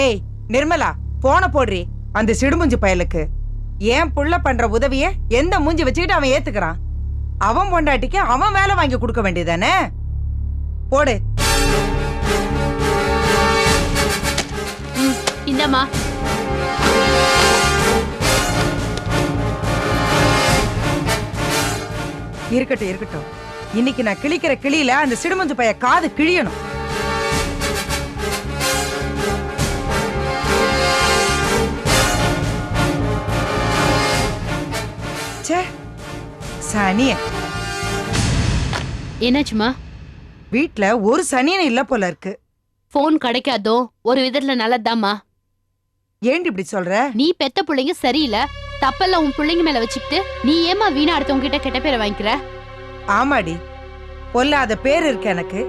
ஏய் நிர்மலா, போன போடுறி அந்த சிடுமுஞ்சு பயலுக்கு. ஏன் புள்ள பண்ற உதவிய எந்த மூஞ்சி வச்சுக்கிட்டு அவன் ஏத்துக்கிறான்? அவன் பொண்டாட்டிக்கு அவன் வேலை வாங்கி கொடுக்க வேண்டியதானே? போடு. இந்தம்மா. இருக்கட்டும் இருக்கட்டும். இன்னைக்கு நான் கிழிக்கிற கிளியில அந்த சிடுமுஞ்சு பைய காது கிழியணும். சனிய என்னாச்சுமா? வீட்ல ஒரு சனியன் இல்ல போல இருக்கு. போன் கிடைக்காதோ ஒரு விதத்துல நல்லதாம்மா. ஏன் இப்படி சொல்ற? நீ பெத்த பிள்ளைங்க சரியில்லை, தப்பெல்லாம் உன் பிள்ளைங்க மேல வச்சுக்கிட்டு நீ ஏமா வீணா அடுத்தவங்க கிட்ட கெட்ட பேரை வாங்கிக்கிற? ஆமாடி, பொல்லாத பேர் இருக்கு எனக்கு.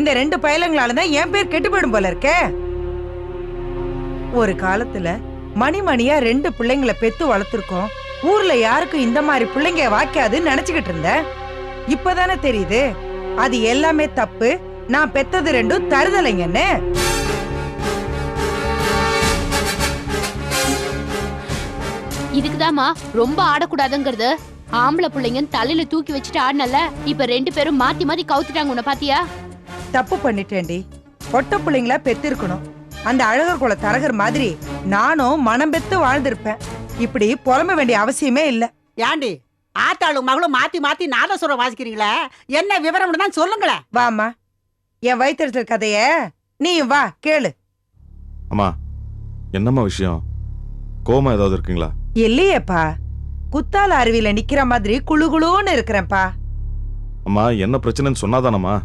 இந்த 2 பயலங்களாலதான் என் பேர் கெட்டு போயிடும் போல இருக்கே. ஒரு காலத்துல மணிமணியா 2 பிள்ளைங்களை பெத்து வளர்த்திருக்கோம். ஊர்ல யாருக்கும் இந்த மாதிரி பிள்ளைங்க வாக்காதுன்னு நினைச்சுக்கிட்டு இருந்தேன். இப்பதானே தெரியுது அது எல்லாமே தப்பு. நான் பெத்தது 2 தருதலைங்கன்னு. இதுக்குதாமா ரொம்ப ஆடக்கூடாதுங்கிறது. ஆம்பளை பிள்ளைங்கன்னு தலையில தூக்கி வச்சுட்டு ஆடினல, இப்ப 2 பேரும் மாத்தி மாத்தி கவுத்துட்டாங்க. உன்னை பாத்தியா? தப்பு பண்ணிட்டேன்டி. பொட்ட பிள்ளைங்களா பெத்திருக்கணும். அந்த அழகர் குல தரகர் மாதிரி நானும் மனம் பெத்து வாழ்ந்திருப்பேன். இப்படி புலம்ப வேண்டிய அவசியமே இல்ல. ஏண்டி ஆத்தாளும் மகளும் மாத்தி மாத்தி நாதசுரம் வாசிக்கிறீங்களே, என்ன விவரம் தான் சொல்லுங்களேன். வாமா, என் வயிற்றுச்சல் கதைய நீ வா கேளு. அம்மா, என்னம்மா விஷயம்? கோமா ஏதாவது இருக்குங்களா? இல்லையேப்பா, குத்தால அருவியில நிக்கிற மாதிரி குழு குழுன்னு இருக்கிறேன்ப்பா. அம்மா, என்ன பிரச்சனைன்னு சொன்னாதானம்மா?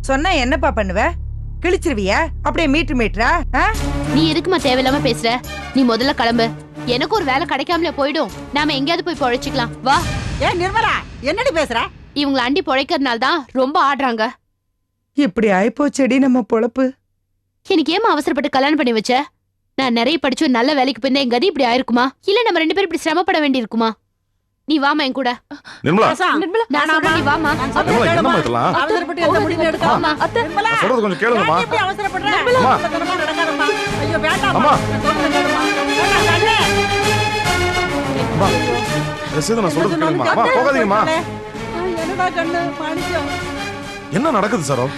சொன்னா என்னப்பா பண்ணுவ? கிழிச்சிருவியா? அப்படியே மீட்டரா? நீ எதுக்குமா தேவையில்லாம பேசுற? நீ முதல்ல கிளம்பு. எனக்கு ஒரு வேலை கிடைக்காமல போயிடும். நாம எங்கேயாவது போய் பொழைச்சிக்கலாம். வா. ஏன் நிர்மலா, என்னடி பேசுற? இவங்களை அண்டி பொழைக்கிறதுனால தான் ரொம்ப ஆடுறாங்க. இப்படி ஆயிப்போச்செடி நம்ம பொழப்பு. எனக்கு ஏமா அவசரப்பட்டு கல்யாணம் பண்ணி வச்ச? நான் நிறைய படிச்சு நல்ல வேலைக்கு போயிருந்தா எங்க கதி இப்படி ஆயிருக்குமா? இல்ல நம்ம 2 பேரும் இப்படி சிரமப்பட வேண்டி இருக்குமா? நீ வாமா என் கூட. நிர்மலா, நான் சொல்றேன், நீ வாமா. நிர்மலா, என்னம்மா இதெல்லாம்? அவசரப்பட்டு எந்த முடிவு எடுக்காதம்மா. நிர்மலா, சொல்றது கொஞ்சம் கேளுங்கம்மா. நீ எப்படி அவசரப்படுற? அம்மா. அவசரமா நடக்காதம்மா. ஐயோ வேண்டாம்மா. அம்மா. சொல்றது கேளும்மா. வேண்டாம் கண்ணே. அம்மா, ரசீது, நான் சொல்றது கேளுங்கம்மா. அம்மா, போகாதீங்கம்மா. என்னடா கண்ணு மாணிக்கம்? என்ன நடக்குது சரோ?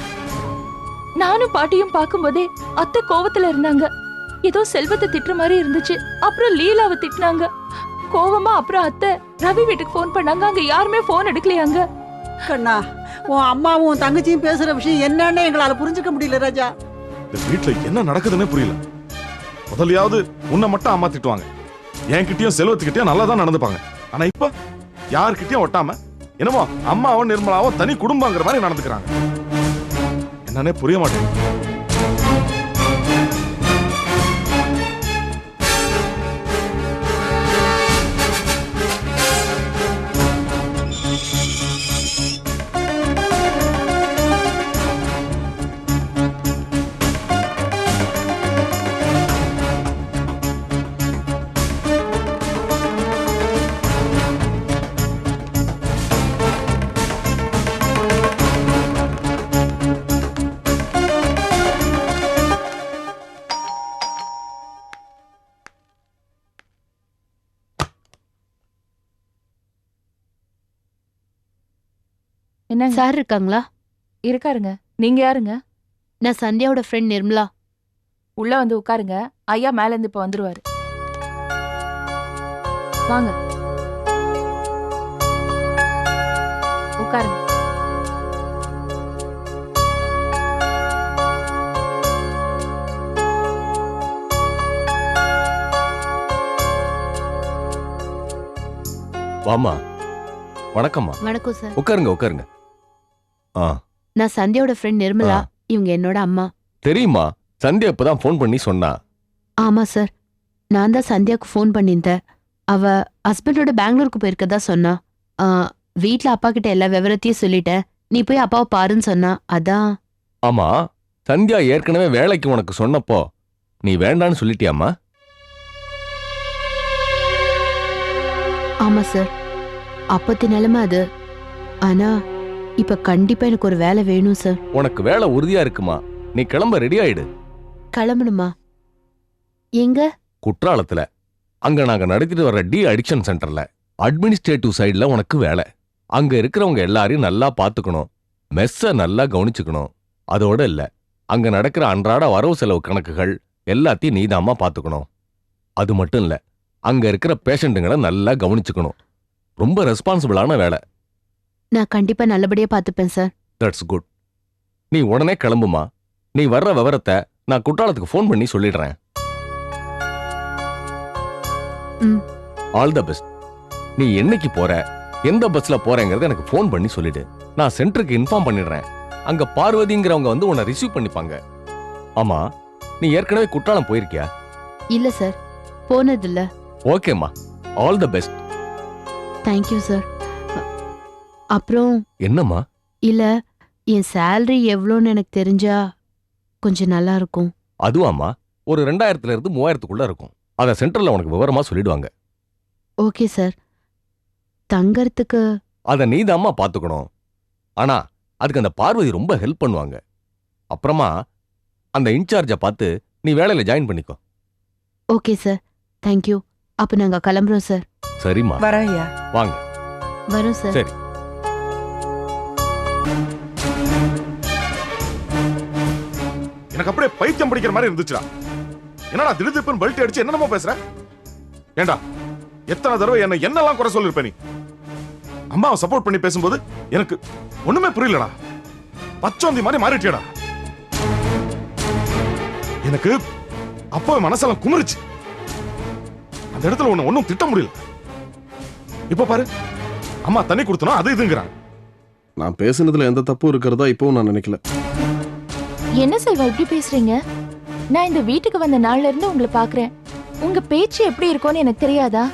நானும் பாட்டியும் பாக்கும்போதே அத்தை கோவத்துல இருந்தாங்க. ஏதோ செல்வத்தை திட்டுற மாதிரி இருந்துச்சு. அப்புறம் லீலாவை திட்டினாங்க. கோவமா அப்புறம் அத்தை ரவி வீட்டுக்கு போன் பண்ணாங்க. அங்க யாருமே போன் எடுக்கலையாங்க. கண்ணா, உன் அம்மாவும் உன் தங்கச்சியும் பேசுற விஷயம் என்னன்னு எங்களால புரிஞ்சுக்க முடியல ராஜா. இந்த வீட்டுல என்ன நடக்குதுன்னு புரியல. முதலையாவது உன்னை மட்டும் அம்மா திட்டுவாங்க, என்கிட்டயும் செல்வத்துக்கிட்டயும் நல்லா தான் நடந்துப்பாங்க. ஆனா இப்ப யாருக்கிட்டயும் ஒட்டாம என்னமோ அம்மாவும் நிர்மலாவும் தனி குடும்பங்கிற மாதிரி நடந்துக்கிறாங்க. என்னன்னே புரிய மாட்டேங்குது. என்ன சார் இருக்காங்களா? இருக்காருங்க. நீங்க யாருங்க? நான் சந்தியாவோட ஃப்ரெண்ட் நிர்மலா. உள்ள வந்து உட்காருங்க. ஐயா மேல இருந்து இப்ப வந்துருவாரு. வாங்க உட்காருங்க. வாமா. வணக்கம்மா. வணக்கம் சார். உட்காருங்க உட்காருங்க. நான் சந்தியாவோட ஃப்ரெண்ட் நிர்மலா. இவங்க என்னோட அம்மா. தெரியுமா, சந்தியா இப்பதான் ஃபோன் பண்ணி சொன்னா. ஆமா சார், நான் தான் சந்தியாவுக்கு ஃபோன் பண்ணியிருந்தேன். அவ ஹஸ்பண்டோட பெங்களூருக்கு போயிருக்கதா சொன்னா. வீட்ல அப்பா கிட்ட எல்லா விவரத்தையும் சொல்லிட்டேன். நீ போய் அப்பாவை பாருன்னு சொன்னா. அதான். ஆமா, சந்தியா ஏற்கனவே வேலைக்கு உனக்கு சொன்னப்போ நீ வேண்டான்னு சொல்லிட்டியாமா? ஆமா சார், அப்பத்தி நிலைமை அது. ஆனா இப்ப கண்டிப்பா எனக்கு ஒரு வேலை வேணும் சார். உனக்கு வேலை உறுதியா இருக்குமா? நீ கிளம்ப ரெடி ஆயிடு. கிளம்பணுமா? எங்க? குற்றாலத்துல அங்க நாங்க நடத்திட்டு வர்ற டி அடிக்ஷன் சென்டர்ல அட்மினிஸ்ட்ரேட்டிவ் சைடுல உனக்கு வேலை. அங்க இருக்கிறவங்க எல்லாரையும் நல்லா பாத்துக்கணும், மெஸ்ஸ நல்லா கவனிச்சுக்கணும். அதோட இல்ல, அங்க நடக்கிற அன்றாட வரவு செலவு கணக்குகள் எல்லாத்தையும் நீதாம்மா பாத்துக்கணும். அது மட்டும் இல்ல, அங்க இருக்கிற பேஷண்ட்டுங்களை நல்லா கவனிச்சுக்கணும். ரொம்ப ரெஸ்பான்சிபிளான வேலை. நான் கண்டிப்பா நல்லபடியா பாத்துப்பேன் சார். That's good. நீ உடனே கிளம்புமா. நீ வர்ற விவரத்தை நான் குற்றாலத்துக்கு ஃபோன் பண்ணி சொல்லிடுறேன். ம். All the best. நீ என்னைக்கு போற, எந்த பஸ்ல போறேங்கிறத எனக்கு ஃபோன் பண்ணி சொல்லிடு. நான் சென்டருக்கு இன்ஃபார்ம் பண்ணிடுறேன். அங்க பார்வதிங்கிறவங்க வந்து உன்னை ரிசீவ் பண்ணிப்பாங்க. ஆமா, நீ ஏற்கனவே குற்றாலம் போயிருக்கியா? இல்ல சார், போனதில்ல. ஓகேம்மா, all the best. Thank you sir. அப்புறம் என்னம்மா? இல்ல, என் சேலரி எவ்வளோன்னு எனக்கு தெரிஞ்சா கொஞ்சம் நல்லா இருக்கும். அதுவாம்மா, ஒரு 2000ல இருந்து 3000க்குள்ள இருக்கும். அத சென்டர்ல உனக்கு விவரமா சொல்லிடுவாங்க. Okay sir. தங்கறதுக்கு அத நீதாம்மா பாத்துக்கணும். ஆனா அதுக்கு அந்த பார்வதி ரொம்ப ஹெல்ப் பண்ணுவாங்க. அப்புறமா அந்த இன்சார்ஜை பார்த்து நீ வேலையில ஜாயின் பண்ணிக்கோ. Okay sir, thank you. அப்ப நாங்க கிளம்புறோம் சார். சரிம்மா, வரையா? வாங்க. வரோம் சார். சரி. எனக்கு அப்படியே பைத்தியம் பிடிக்கிற மாதிரி இருந்துச்சுடா. என்னடா திடீர்னு பெல்ட் அடிச்சு என்னென்னமோ பேசுற? ஏண்டா, எத்தனை தடவை என்ன என்னெல்லாம் குறை சொல்லிருப்ப நீ? அம்மாவை சப்போர்ட் பண்ணி பேசும்போது எனக்கு ஒண்ணுமே புரியலடா. பச்சோந்தி மாதிரி மாறிட்டியடா. எனக்கு அப்போ மனசெல்லாம் குமிருச்சு. அந்த இடத்துல உன்னை ஒன்னும் திட்ட முடியல. இப்ப பாரு, அம்மா தண்ணி கொடுத்தனும் அது இதுங்கிறாங்க. நான் பேசுனதுல எந்த தப்பும் இருக்கிறதா இப்பவும் நான் நினைக்கல. என்ன செல்வா இப்படி பேசுறீங்க? நான் இந்த வீட்டுக்கு வந்த நாள்ல இருந்து உங்களை பாக்குறேன். உங்க பேச்சு எப்படி இருக்கும்னு எனக்கு தெரியாதா?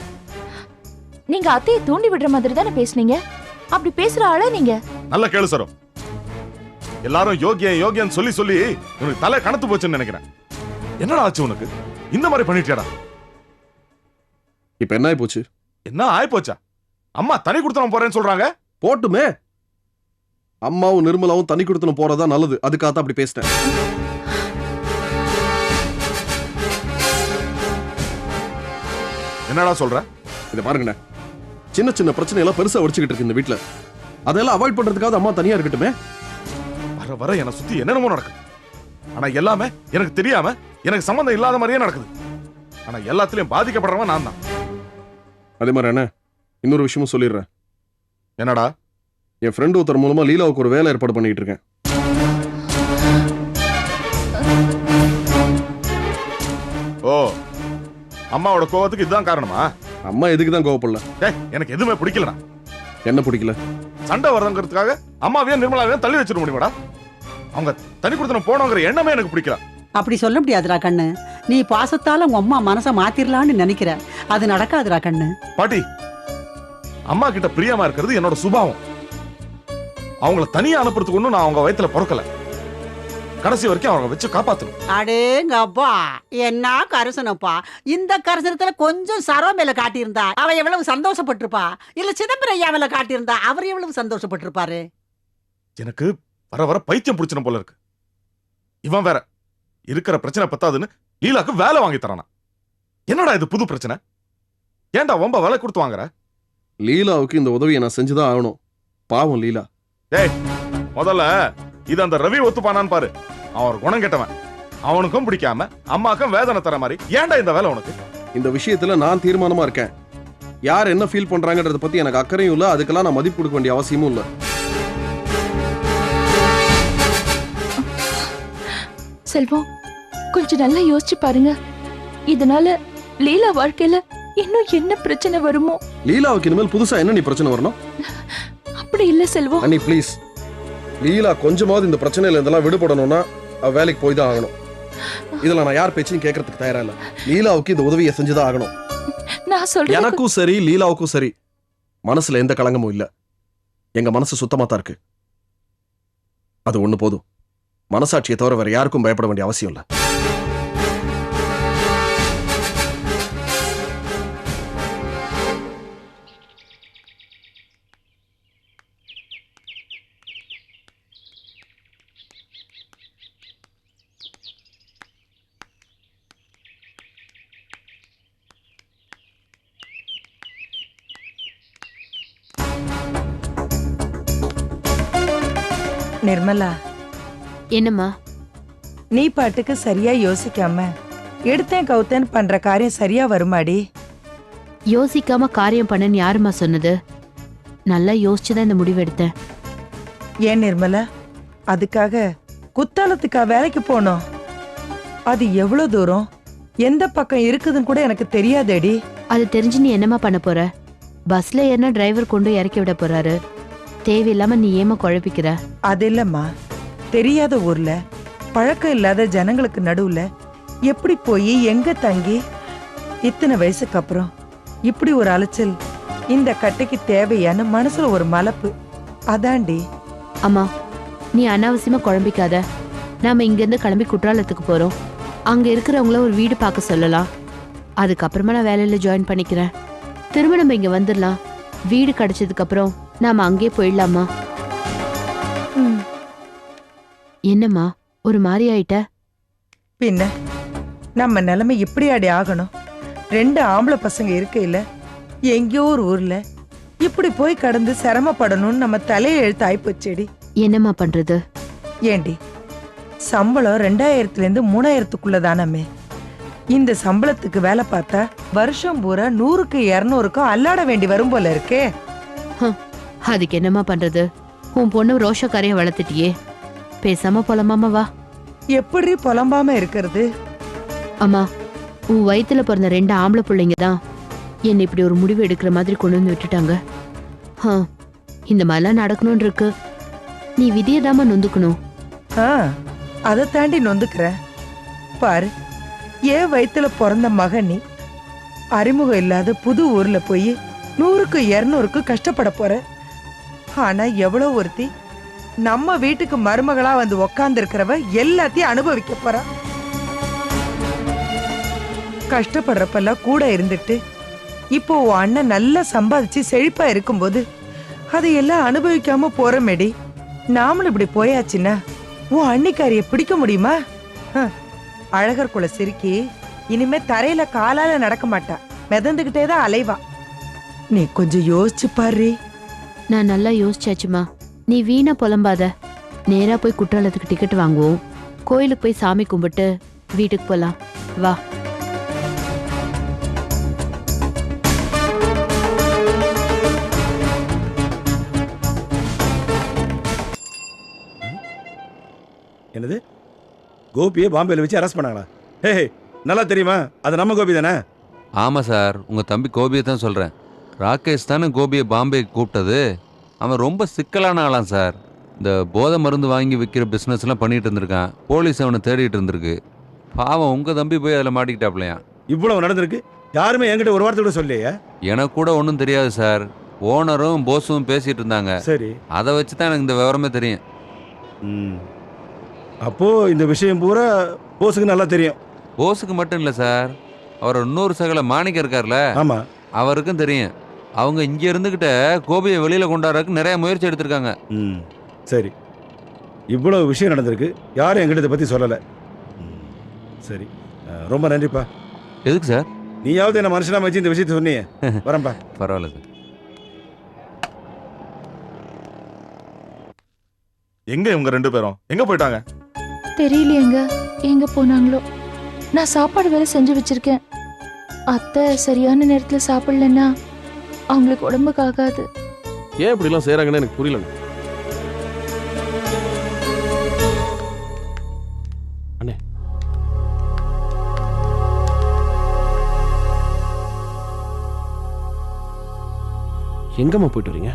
நீங்க அத்தையை தூண்டி விடுற மாதிரி தானே பேசுனீங்க. அப்படி பேசுற ஆளா நீங்க? நல்ல கேளு சரோ. எல்லாரும் யோகியன் யோகியன் சொல்லி சொல்லி உனக்கு தலை கணத்து போச்சுன்னு நினைக்கிறேன். என்னடா ஆச்சு உனக்கு? இந்த மாதிரி பண்ணிட்டியாடா. இப்ப என்ன ஆயி போச்சு? என்ன ஆய் போச்சா? அம்மா தனி கொடுத்தனும் போறேன்னு சொல்றாங்க. போட்டுமே. அம்மாவும் நிர்மலாவும் தண்ணி கொடுத்தனும் போறதா நல்லது. அதுக்காக அப்படி பேசிட்டேன். என்னடா சொல்ற? இதை பாருங்கண்ணே, சின்ன சின்ன பிரச்சனை எல்லாம் பெருசா உடைச்சுக்கிட்டு இருக்கு இந்த வீட்டுல. அதெல்லாம் அவாய்ட் பண்றதுக்காக அம்மா தனியா இருக்கட்டுமே. வர வர என்ன சுத்தி என்னென்னமோ நடக்குது. ஆனா எல்லாமே எனக்கு தெரியாம எனக்கு சம்பந்தம் இல்லாத மாதிரியே நடக்குது. ஆனா எல்லாத்திலயும் பாதிக்கப்படுறவன் நான் தான். அதே மாதிரி என்ன, இன்னொரு விஷயமும் சொல்லிடுறேன். என்னடா? என் ஃப்ரெண்ட் ஒருத்தர் மூலமா லீலாவுக்கு ஒரு வேலை ஏற்பாடு பண்ணிட்டு இருக்கேன். ஓ, அம்மாவோட கோவத்துக்கு இதுதான் காரணமா? அம்மா எதுக்கு தான் கோவப்படல. டேய், எனக்கு எதுவுமே பிடிக்கலடா. என்ன பிடிக்கல? சண்டை வரதுங்கிறதுக்காக அம்மாவையும் நிர்மலாவையும் தள்ளி வச்சிட முடியுமாடா? அவங்க தனி கொடுத்தனும் போனோங்கிற எண்ணமே எனக்கு பிடிக்கல. அப்படி சொல்ல முடியாதுடா கண்ணு. நீ பாசத்தால உங்க அம்மா மனசை மாத்திரலான்னு நினைக்கிற. அது நடக்காதுடா கண்ணு. பாட்டி, அம்மா கிட்ட பிரியமா இருக்கிறது என்னோட சுபாவம். அவங்கள தனியா அனுப்புறதுக்கு ஒண்ணும் நான் அவங்க வயித்துல பிறக்கல. கடைசி வரைக்கும் அவங்க வச்சு காப்பாத்தணும். அடேங்கப்பா, என்ன கரிசனப்பா. இந்த கரிசனத்துல கொஞ்சம் சரோ மேல காட்டியிருந்தா அவ எவ்வளவு சந்தோஷப்பட்டிருப்பா. இல்ல சிதம்பரம் ஐயா மேல காட்டியிருந்தா அவர் எவ்வளவு சந்தோஷப்பட்டிருப்பாரு. எனக்கு வர வர பைத்தியம் பிடிச்சன போல இருக்கு. இவன் வேற இருக்கிற பிரச்சனை பத்தாதுன்னு லீலாக்கு வேலை வாங்கி தரானா. என்னடா இது புது பிரச்சனை? ஏன்டா ரொம்ப வேலை கொடுத்து வாங்குற? லீலாவுக்கு இந்த உதவியை நான் செஞ்சுதான் ஆகணும். பாவம் லீலா. டேய், முதல்ல இது அந்த ரவி ஒத்துப்பானான்னு பாரு. அவன் ஒரு குணம் கெட்டவன். அவனுக்கும் பிடிக்காம அம்மாக்கும் வேதனை தர மாதிரி ஏன்டா இந்த வேலை உனக்கு? இந்த விஷயத்துல நான் தீர்மானமா இருக்கேன். யார் என்ன ஃபீல் பண்றாங்கன்றத பத்தி எனக்கு அக்கறையும் இல்ல. அதுக்கெல்லாம் நான் மதிப்பு கொடுக்க வேண்டிய அவசியமும் இல்ல. செல்வம், கொஞ்சம் நல்லா யோசிச்சு பாருங்க. இதனால லீலா வாழ்க்கையில இன்னும் என்ன பிரச்சனை வருமோ? லீலாவுக்கு இனிமேல் புதுசா என்ன நீ பிரச்சனை வரணும்? அப்படி இல்ல செல்வம். அண்ணி ப்ளீஸ், லீலா கொஞ்சமாவது இந்த பிரச்சனையில இதெல்லாம் விடுபடணும்னா அவ வேலைக்கு போய் தான் ஆகணும். இதுல நான் யார் பேச்சையும் கேட்கறதுக்கு தயாரா இல்ல. லீலாவுக்கு இந்த உதவியை செஞ்சுதான் ஆகணும். நான் சொல்றேன். எனக்கும் சரி லீலாவுக்கும் சரி மனசுல எந்த களங்கமும் இல்ல. எங்க மனசு சுத்தமா தான் இருக்கு. அது ஒண்ணு போதும். மனசாட்சியை தவிர வேற யாருக்கும் பயப்பட வேண்டிய அவசியம் இல்ல. நிர்மலா, என்னம்மா? நீ பாட்டுக்கு சரியா யோசிக்காம எடுத்தேன் கவுத்தேன்னு பண்ற காரியம் சரியா வருமாடி? யோசிக்காம காரியம் பண்ணன்னு யாரும்மா சொன்னது? நல்லா யோசிச்சுதான் இந்த முடிவு எடுத்தேன். ஏன் நிர்மலா, அதுக்காக குத்தாலத்துக்கா வேலைக்கு போனோம்? அது எவ்வளவு தூரம் எந்த பக்கம் இருக்குதுன்னு கூட எனக்கு தெரியாதேடி. அது தெரிஞ்சு நீ என்னம்மா பண்ண போற? பஸ்ல ஏன்னா டிரைவர் கொண்டு இறக்கி விட போறாரு. தேவையில்லாம நீ ஏமா குழப்பிக்கிற? அது இல்லம்மா, தெரியாத ஊர்ல பழக்கம் இல்லாத ஜனங்களுக்கு நடுவுல எப்படி போய் எங்க தங்கி இத்தனை வயசுக்கு அப்புறம் இப்படி ஒரு அலைச்சல் இந்த கட்டைக்கு தேவையான மனசுல ஒரு மலப்பு. அதாண்டி. அம்மா, நீ அனாவசியமா குழம்பிக்காத. நாம இங்கிருந்து கிளம்பி குற்றாலத்துக்கு போறோம். அங்க இருக்கிறவங்கள ஒரு வீடு பார்க்க சொல்லலாம். அதுக்கப்புறமா நான் வேலையில ஜாயின் பண்ணிக்கிறேன். திரும்ப நம்ம இங்க வந்துடலாம். வீடு கிடைச்சதுக்கு அப்புறம் நாம அங்கேயே போயிடலாமா? என்னம்மா ஒரு மாதிரி ஆயிட்ட? பின்ன நம்ம நிலைமை இப்படியாடி ஆகணும்? 2 ஆம்பளை பசங்க இருக்கையில எங்கேயோ ஒரு ஊர்ல இப்படி போய் கடந்து சிரமப்படணும்னு நம்ம தலையை எழுத்து ஆயிப்போச்சேடி. என்னம்மா பண்றது? ஏண்டி, சம்பளம் 2000லேருந்து 3000க்குள்ள தானமே. இந்த சம்பளத்துக்கு வேலை பார்த்தா வருஷம் பூரா 100க்கு 200க்கும் அல்லாட வேண்டி வரும் போல இருக்கே. அதுக்கு என்னம்மா பண்றது? உன் பொண்ணு ரோஷக்காரைய வளர்த்துட்டியே. பேசாம போலாமாமா? வா. எப்படி புலம்பாம இருக்கிறது? அம்மா, உன் வயித்துல பிறந்த 2 ஆம்பளை பிள்ளைங்க தான் என்னை இப்படி ஒரு முடிவு எடுக்கிற மாதிரி கொண்டு வந்து விட்டுட்டாங்க. இந்த மாதிரிலாம் நடக்கணும்னு இருக்கு. நீ விதியதாம நொந்துக்கணும். அதை தாண்டி நொந்துக்கிற பாரு. ஏன் வயித்துல பிறந்த மகன் நீ அறிமுகம் இல்லாத புது ஊர்ல போய் 100க்கு 200க்கு கஷ்டப்பட போற. ஆனா எவ்வளவு ஒருத்தி நம்ம வீட்டுக்கு மருமகளா வந்து உக்காந்து இருக்கிறவ எல்லாத்தையும் அனுபவிக்க போறா. கஷ்டப்படுறப்பெல்லாம் கூட இருந்துட்டு இப்போ உன் அண்ணன் நல்லா சம்பாதிச்சு செழிப்பா இருக்கும்போது அதையெல்லாம் அனுபவிக்காம போறமேடி. நாமளும் இப்படி போயாச்சுன்னா உன் அன்னிக்காரிய பிடிக்க முடியுமா? அழகர் குல சிரிக்கி இனிமே தரையில காலால நடக்க மாட்டா, மிதந்துகிட்டே தான் அலைவா. நீ கொஞ்சம் யோசிச்சு பாரு. நான் நல்லா யோசிச்சாச்சுமா. நீ வீணா புலம்பாத. நேரா போய் குற்றாலத்துக்கு டிக்கெட் வாங்குவோம். கோயிலுக்கு போய் சாமி கும்பிட்டு வீட்டுக்கு போலாம். வா. என்னது, கோபியை பாம்பேல வச்சு அரெஸ்ட் பண்ணாங்களா? ஹே, நல்லா தெரியுமா? அது நம்ம கோபி தானே? ஆமாம் சார், உங்கள் தம்பி கோபியை தான் சொல்கிறேன். ராகேஷ் தானே கோபியை பாம்பேக்கு கூப்பிட்டது. அவன் ரொம்ப சிக்கலான ஆளாம் சார். இந்த போதை மருந்து வாங்கி விற்கிற பிஸ்னஸ்லாம் பண்ணிட்டு இருந்திருக்கான். போலீஸ் அவனை தேடிட்டு இருந்திருக்கு. பாவம் உங்கள் தம்பி போய் அதில் மாட்டிக்கிட்டாப்லையா. இவ்வளவு நடந்திருக்கு, யாருமே என்கிட்ட ஒரு வார்த்தை கூட சொல்லையா? எனக்கு கூட ஒன்றும் தெரியாது சார். ஓனரும் போஸும் பேசிகிட்டு இருந்தாங்க. சரி, அதை வச்சு தான் எனக்கு இந்த விவரமே தெரியும். அப்போ இந்த விஷயம் பூரா போஸுக்கு நல்லா தெரியும். போஸுக்கு மட்டும் இல்லை சார், அவர் இன்னொரு சகல மாணிக்கம் இருக்கார்ல, ஆமா, அவருக்கும் தெரியும். அவங்க இங்கே இருந்துக்கிட்ட கோபியை வெளியில் கொண்டாடுறதுக்கு நிறைய முயற்சி எடுத்திருக்காங்க. சரி, இவ்வளவு விஷயம் நடந்திருக்கு, யாரும் என்கிட்ட இதை பற்றி சொல்லலை. சரி, ரொம்ப நன்றிப்பா. எதுக்கு சார்? நீயாவது என்ன மனுஷனா வச்சு இந்த விஷயத்தை சொன்னீங்க. வரேன்ப்பா. பரவாயில்ல சார். எங்க இவங்க 2 பேரும் எங்க போயிட்டாங்க? தெரியலையேங்க, எங்க போனாங்களோ. நான் சாப்பாடு வேலை செஞ்சு வச்சிருக்கேன். அத்தை சரியான நேரத்துல சாப்பிடலன்னா அவங்களுக்கு உடம்புக்கு ஆகாது. ஏன் இப்படி எல்லாம் செய்யறாங்கன்னு எனக்கு புரியல. அண்ணே, எங்கம்மா போயிட்டு வரீங்க?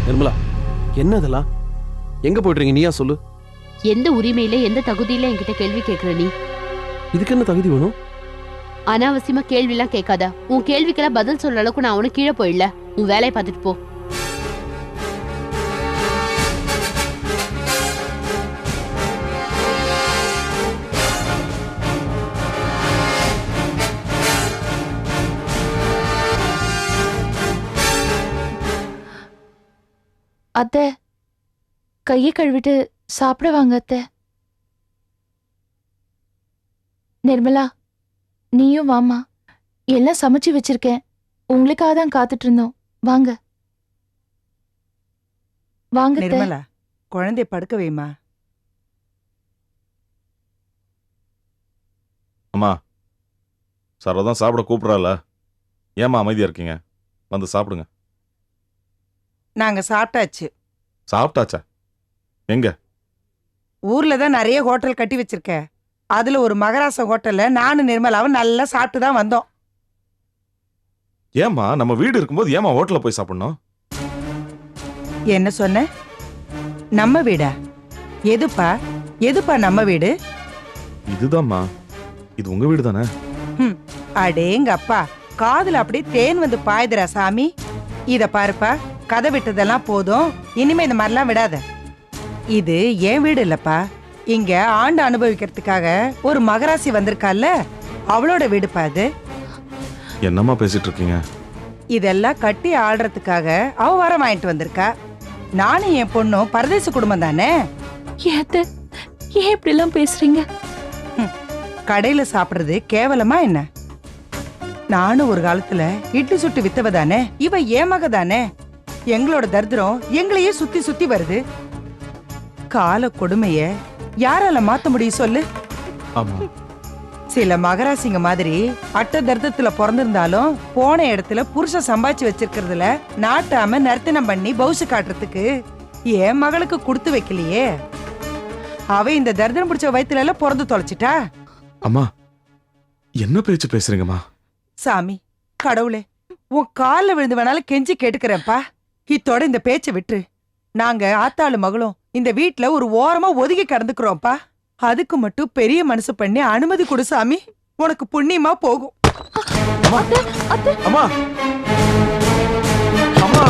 நிர்மலா, என்ன இதெல்லாம்? எங்க போயிட்டு இருக்கீங்க? நீயா சொல்லு. எந்த உரிமையில எந்த தகுதியில என்கிட்ட கேள்வி கேட்கிற நீ? இதுக்கு என்ன தகுதி வேணும்? அனாவசியமா கேள்வி எல்லாம் கேட்காத. உன் கேள்விக்கெல்லாம் பதில் சொல்ற அளவுக்கு நான் அவனு கீழே போயிடல. உன் வேலையை பார்த்துட்டு போ. அத்தை, கையை கழுவிட்டு சாப்பிட வாங்க அத்தை. நிர்மலா, நீயும் வாமா. எல்லாம் சமைச்சு வச்சிருக்கேன். உங்களுக்காக தான் காத்துட்டு இருந்தோம். வாங்க. வாங்க அத்தை. நிர்மலா குழந்தைய படுக்க வைமா. அம்மா சரதான் சாப்பிட கூப்பிடறால, ஏமா அமைதியா இருக்கீங்க? வந்து சாப்பிடுங்க. நாங்க சாப்பிட்டாச்சு. சாப்பிட்டாச்சா? எங்க? ஊர்ல தான் நிறைய ஹோட்டல் கட்டி வச்சிருக்க. அதுல ஒரு மகராச ஹோட்டல்ல நானும் நிர்மலாவும் நல்லா சாப்பிட்டு தான் வந்தோம். ஏமா நம்ம வீடு இருக்கும்போது ஏமா ஹோட்டல்ல போய் சாப்பிடணும்? என்ன சொன்ன? நம்ம வீடா? எதுப்பா நம்ம வீடு? இதுதாம்மா. இது உங்க வீடு தானே? அடேங்க அப்பா, காதுல அப்படியே தேன் வந்து பாயுதுரா சாமி. இத பாருப்பா, கதை விட்டதெல்லாம் போதும், இனிமே இந்த மாதிரிலாம் விடாத. இது என் வீடு இல்லப்பா, இங்க ஆண்டு அனுபவிக்கிறதுக்காக ஒரு மகராசி வந்திருக்கால, அவளோட வீடுப்பா இது. என்னம்மா பேசிட்டு இருக்கீங்க? இதெல்லாம் கட்டி ஆடுறதுக்காக அவ வரம் வாங்கிட்டு வந்திருக்கா. நானும் என் பொண்ணும் பரதேச குடும்பம் தானே. ஏன் அத்தை, ஏன் இப்படி எல்லாம் பேசுறீங்க? கடையில சாப்பிடுறது கேவலமா என்ன? நானும் ஒரு காலத்துல இட்லி சுட்டு வித்தவ தானே, இவ ஏமக தானே. எங்களோட தரித்திரம் எங்களையே சுத்தி சுத்தி வருது. கால கொடுமைய யாரால மாத்த முடியும் சொல்லு? ஆமா. சில மகராசிங்க மாதிரி அட்ட தரித்திரத்துல பிறந்திருந்தாலும் போன இடத்துல புருஷ சம்பாதிச்சு வச்சிருக்கிறதுல நாட்டாம நர்த்தனம் பண்ணி பவுசு காட்டுறதுக்கு என் மகளுக்கு கொடுத்து வைக்கலையே. அவ இந்த தரித்திரம் பிடிச்ச வயித்துல எல்லாம் பிறந்து தொலைச்சிட்டா. அம்மா என்ன பேச்சு பேசுறீங்கம்மா? சாமி கடவுளே, உன் கால்ல விழுந்து வேணாலும் கெஞ்சி கேட்டுக்கிறேன்ப்பா, இத்தோட இந்த பேச்சை விட்டுரு. நாங்க ஆத்தாளு மகளும் இந்த வீட்ல ஒரு ஓரமா ஒதுங்கி கிடந்துக்கிறோம்ப்பா. அதுக்கு மட்டும் பெரிய மனசு பண்ணி அனுமதி கொடு சாமி, உனக்கு புண்ணியமா போகும். அத்தை, அத்தை. அம்மா அம்மா